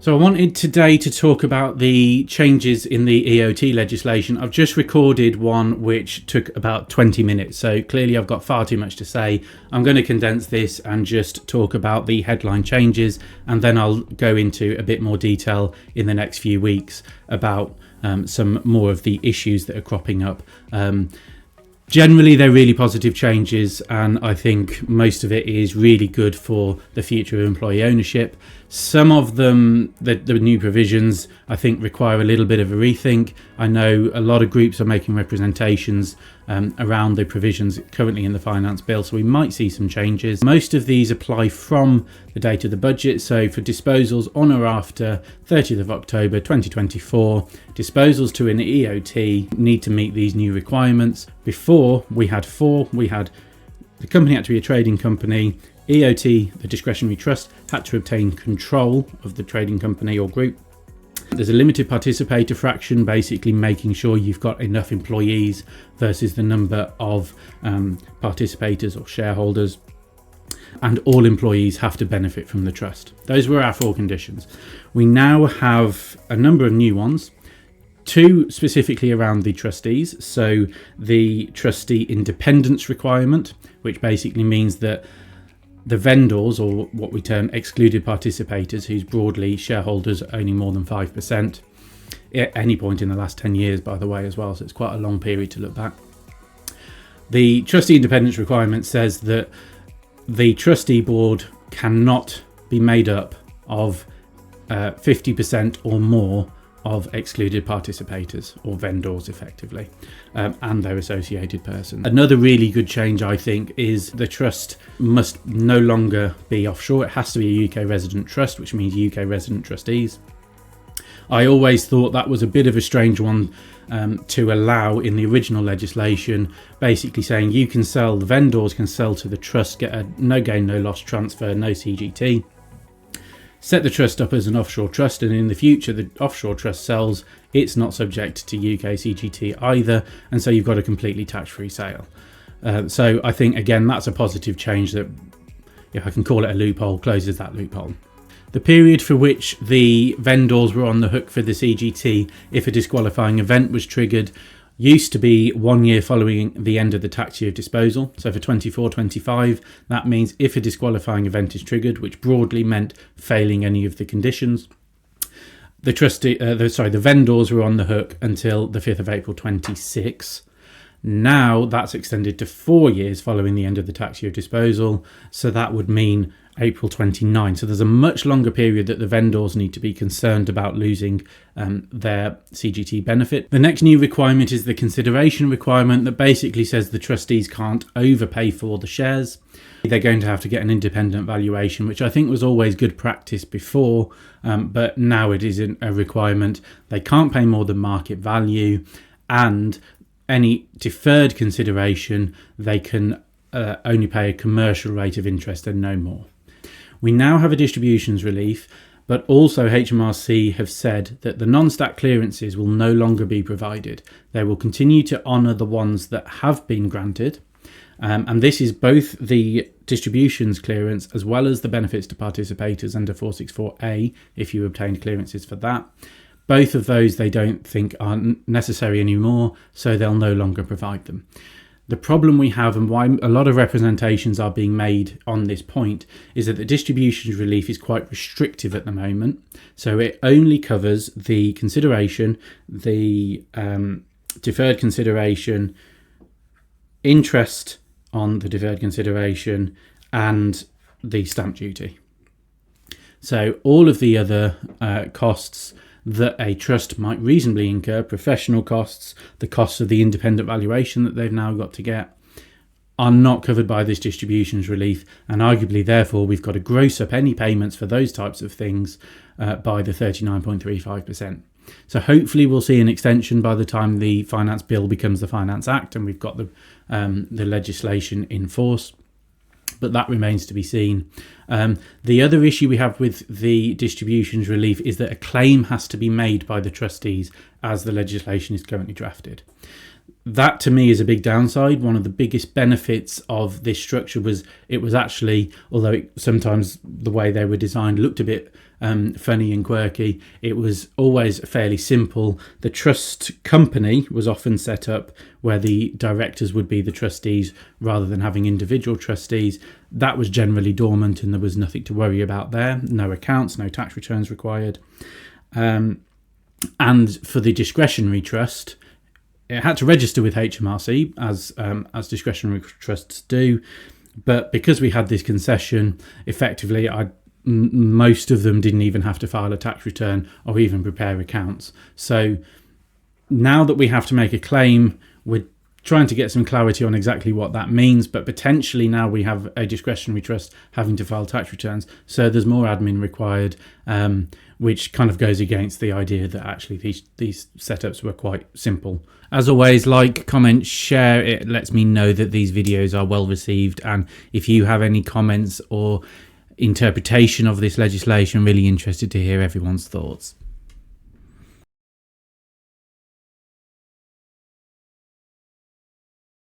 So I wanted today to talk about the changes in the EOT legislation. I've just recorded one which took about 20 minutes, so clearly I've got far too much to say. I'm going to condense this and just talk about the headline changes, and then I'll go into a bit more detail in the next few weeks about some more of the issues that are cropping up. Generally, they're really positive changes, and I think most of it is really good for the future of employee ownership. Some of them, the new provisions, I think require a little bit of a rethink. I know a lot of groups are making representations around the provisions currently in the finance bill, so we might see some changes. Most of these apply from the date of the budget, so for disposals on or after 30th of October 2024, disposals to an EOT need to meet these new requirements. Before, we had the company had to be a trading company, EOT, the discretionary trust, had to obtain control of the trading company or group. There's a limited participator fraction, basically making sure you've got enough employees versus the number of participators or shareholders. And all employees have to benefit from the trust. Those were our 4 conditions. We now have a number of new ones. 2 specifically around the trustees. So the trustee independence requirement, which basically means that the vendors, or what we term excluded participators, whose broadly shareholders owning more than 5% at any point in the last 10 years, by the way, as well. So it's quite a long period to look back. The trustee independence requirement says that the trustee board cannot be made up of 50% or more of excluded participators or vendors effectively, and their associated persons. Another really good change, I think, is the trust must no longer be offshore. It has to be a UK resident trust, which means UK resident trustees. I always thought that was a bit of a strange one to allow in the original legislation, basically saying the vendors can sell to the trust, get a no gain, no loss transfer, no CGT. Set the trust up as an offshore trust, and in the future the offshore trust sells, it's not subject to UK CGT either, and so you've got a completely tax-free sale. So I think, again, that's a positive change that, if I can call it a loophole, closes that loophole. The period for which the vendors were on the hook for the CGT if a disqualifying event was triggered used to be 1 year following the end of the tax year of disposal. So for 24-25, that means if a disqualifying event is triggered, which broadly meant failing any of the conditions, the vendors were on the hook until the 5th of April 26. Now that's extended to 4 years following the end of the tax year of disposal. So that would mean April 29. So there's a much longer period that the vendors need to be concerned about losing their CGT benefit. The next new requirement is the consideration requirement that basically says the trustees can't overpay for the shares. They're going to have to get an independent valuation, which I think was always good practice before, but now it isn't a requirement. They can't pay more than market value, and any deferred consideration, they can only pay a commercial rate of interest and no more. We now have a distributions relief, but also HMRC have said that the non-stack clearances will no longer be provided. They will continue to honour the ones that have been granted, and this is both the distributions clearance as well as the benefits to participators under 464A if you obtained clearances for that. Both of those they don't think are necessary anymore, so they'll no longer provide them. The problem we have, and why a lot of representations are being made on this point, is that the distributions relief is quite restrictive at the moment. So it only covers the consideration, the deferred consideration, interest on the deferred consideration, and the stamp duty. So all of the other costs that a trust might reasonably incur, professional costs, the costs of the independent valuation that they've now got to get, are not covered by this distributions relief, and arguably therefore we've got to gross up any payments for those types of things by the 39.35%. So hopefully we'll see an extension by the time the Finance Bill becomes the Finance Act and we've got the legislation in force. But that remains to be seen. The other issue we have with the distributions relief is that a claim has to be made by the trustees as the legislation is currently drafted. that to me is a big downside. One of the biggest benefits of this structure was it was actually, although sometimes the way they were designed looked a bit funny and quirky, it was always fairly simple. The trust company was often set up where the directors would be the trustees rather than having individual trustees. That was generally dormant and there was nothing to worry about there. No accounts, no tax returns required. And for the discretionary trust, it had to register with HMRC as discretionary trusts do, but because we had this concession, effectively, most of them didn't even have to file a tax return or even prepare accounts. So now that we have to make a claim, we're trying to get some clarity on exactly what that means, but potentially now we have a discretionary trust having to file tax returns, so there's more admin required, which kind of goes against the idea that actually these setups were quite simple. As always, like, comment, share. It lets me know that these videos are well received, and if you have any comments or interpretation of this legislation, really interested to hear everyone's thoughts.